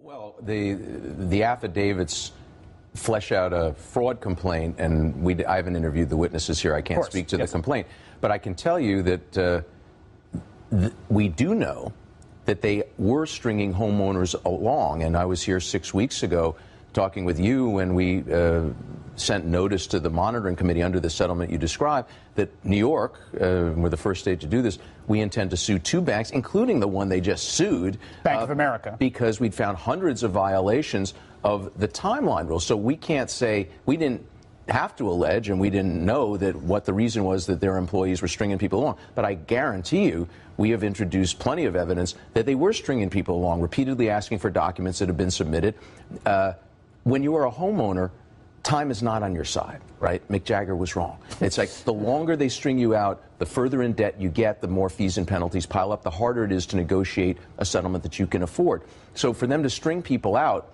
Well, the affidavits flesh out a fraud complaint, and I haven't interviewed the witnesses here. I can't speak to the complaint. But I can tell you that we do know that they were stringing homeowners along. And I was here 6 weeks ago talking with you when we sent notice to the monitoring committee under the settlement you described that New York, we're the first state to do this, we intend to sue 2 banks, including the one they just sued. Bank of America. Because we'd found hundreds of violations of the timeline rule. So we can't say, we didn't have to allege and we didn't know that what the reason was that their employees were stringing people along. But I guarantee you, we have introduced plenty of evidence that they were stringing people along, repeatedly asking for documents that have been submitted. When you are a homeowner, time is not on your side, right? Mick Jagger was wrong. It's like the longer they string you out, the further in debt you get, the more fees and penalties pile up, the harder it is to negotiate a settlement that you can afford. So for them to string people out,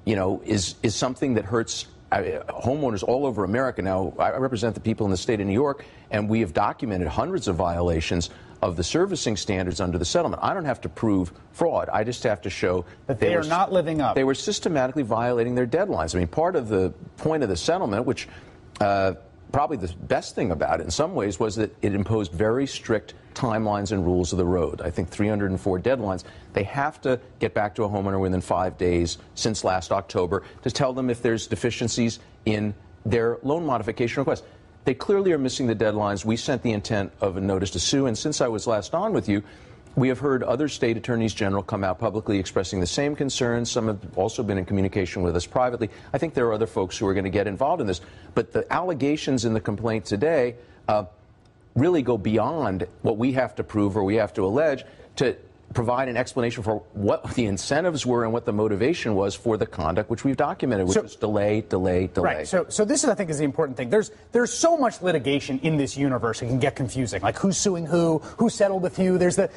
is something that hurts homeowners all over America. Now, I represent the people in the state of New York, and we have documented hundreds of violations of the servicing standards under the settlement. I don't have to prove fraud. I just have to show that they are not living up. They were systematically violating their deadlines. I mean, part of the point of the settlement, which probably the best thing about it in some ways, was that it imposed very strict timelines and rules of the road. I think 304 deadlines. They have to get back to a homeowner within 5 days since last October to tell them if there's deficiencies in their loan modification request. They clearly are missing the deadlines. We sent the intent of a notice to sue, and since I was last on with you, we have heard other state attorneys general come out publicly expressing the same concerns. Some have also been in communication with us privately. I think there are other folks who are going to get involved in this. But the allegations in the complaint today really go beyond what we have to prove or we have to allege to provide an explanation for what the incentives were and what the motivation was for the conduct which we've documented, which was delay, delay, delay. Right. So this is, I think, is the important thing. There's so much litigation in this universe, it can get confusing. Like who's suing who settled with who. There's the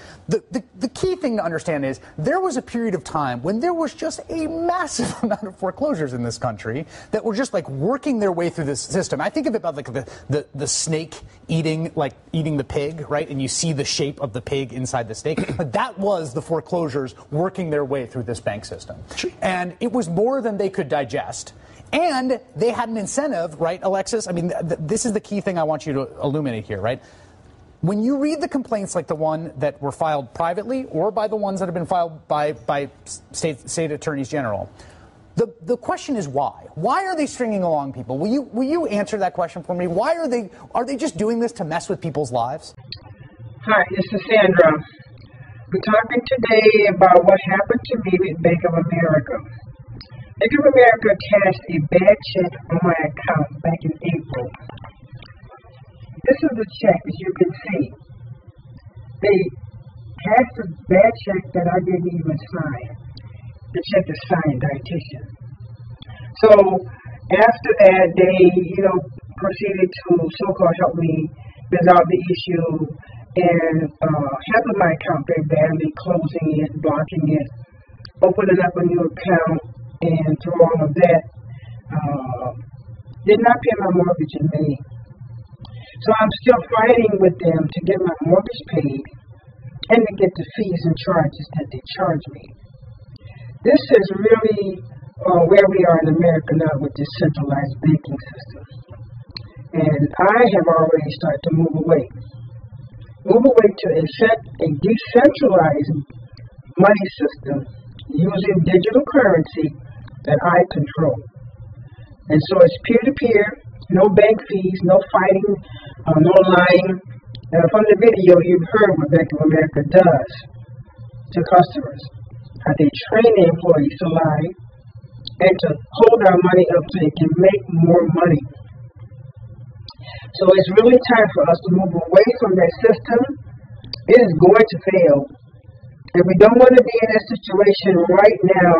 key thing to understand is there was a period of time when there was just a massive amount of foreclosures in this country that were just like working their way through this system. I think of it about like the snake eating the pig, right? And you see the shape of the pig inside the snake. But that was the foreclosures working their way through this bank system. And it was more than they could digest. And they had an incentive, right, Alexis? I mean, this is the key thing I want you to illuminate here, right? When you read the complaints like the one that were filed privately or by the ones that have been filed by state attorneys general, the question is why? Why are they stringing along people? Will you answer that question for me? Why are they just doing this to mess with people's lives? Hi, this is Sandra. We're talking today about what happened to me with Bank of America. Bank of America cashed a bad check on my account back in April. This is the check, as you can see. They cashed a bad check that I didn't even sign. The check is signed, dietitian. So after that, they, proceeded to so-called help me resolve the issue and handle my account very badly, closing it, blocking it, opening up a new account, and through all of that, did not pay my mortgage in May. So I'm still fighting with them to get my mortgage paid and to get the fees and charges that they charge me. This is really where we are in America now with this centralized banking system. And I have already started to move away to a decentralized money system using digital currency that I control. And so it's peer-to-peer, no bank fees, no fighting, no lying. And from the video, you've heard what Bank of America does to customers. How they train their employees to lie and to hold our money up so they can make more money. So it's really time for us to move away from that system. It is going to fail. And we don't want to be in that situation right now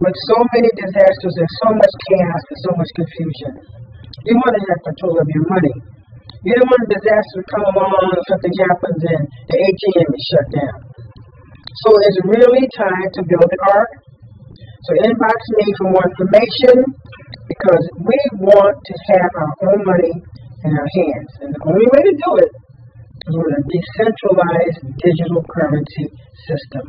with so many disasters and so much chaos and so much confusion. You want to have control of your money. You don't want a disaster to come along and something happens and the ATM is shut down. So it's really time to build the ark. So inbox me for more information because we want to have our own money in our hands. And the only way to do it is with a decentralized digital currency system.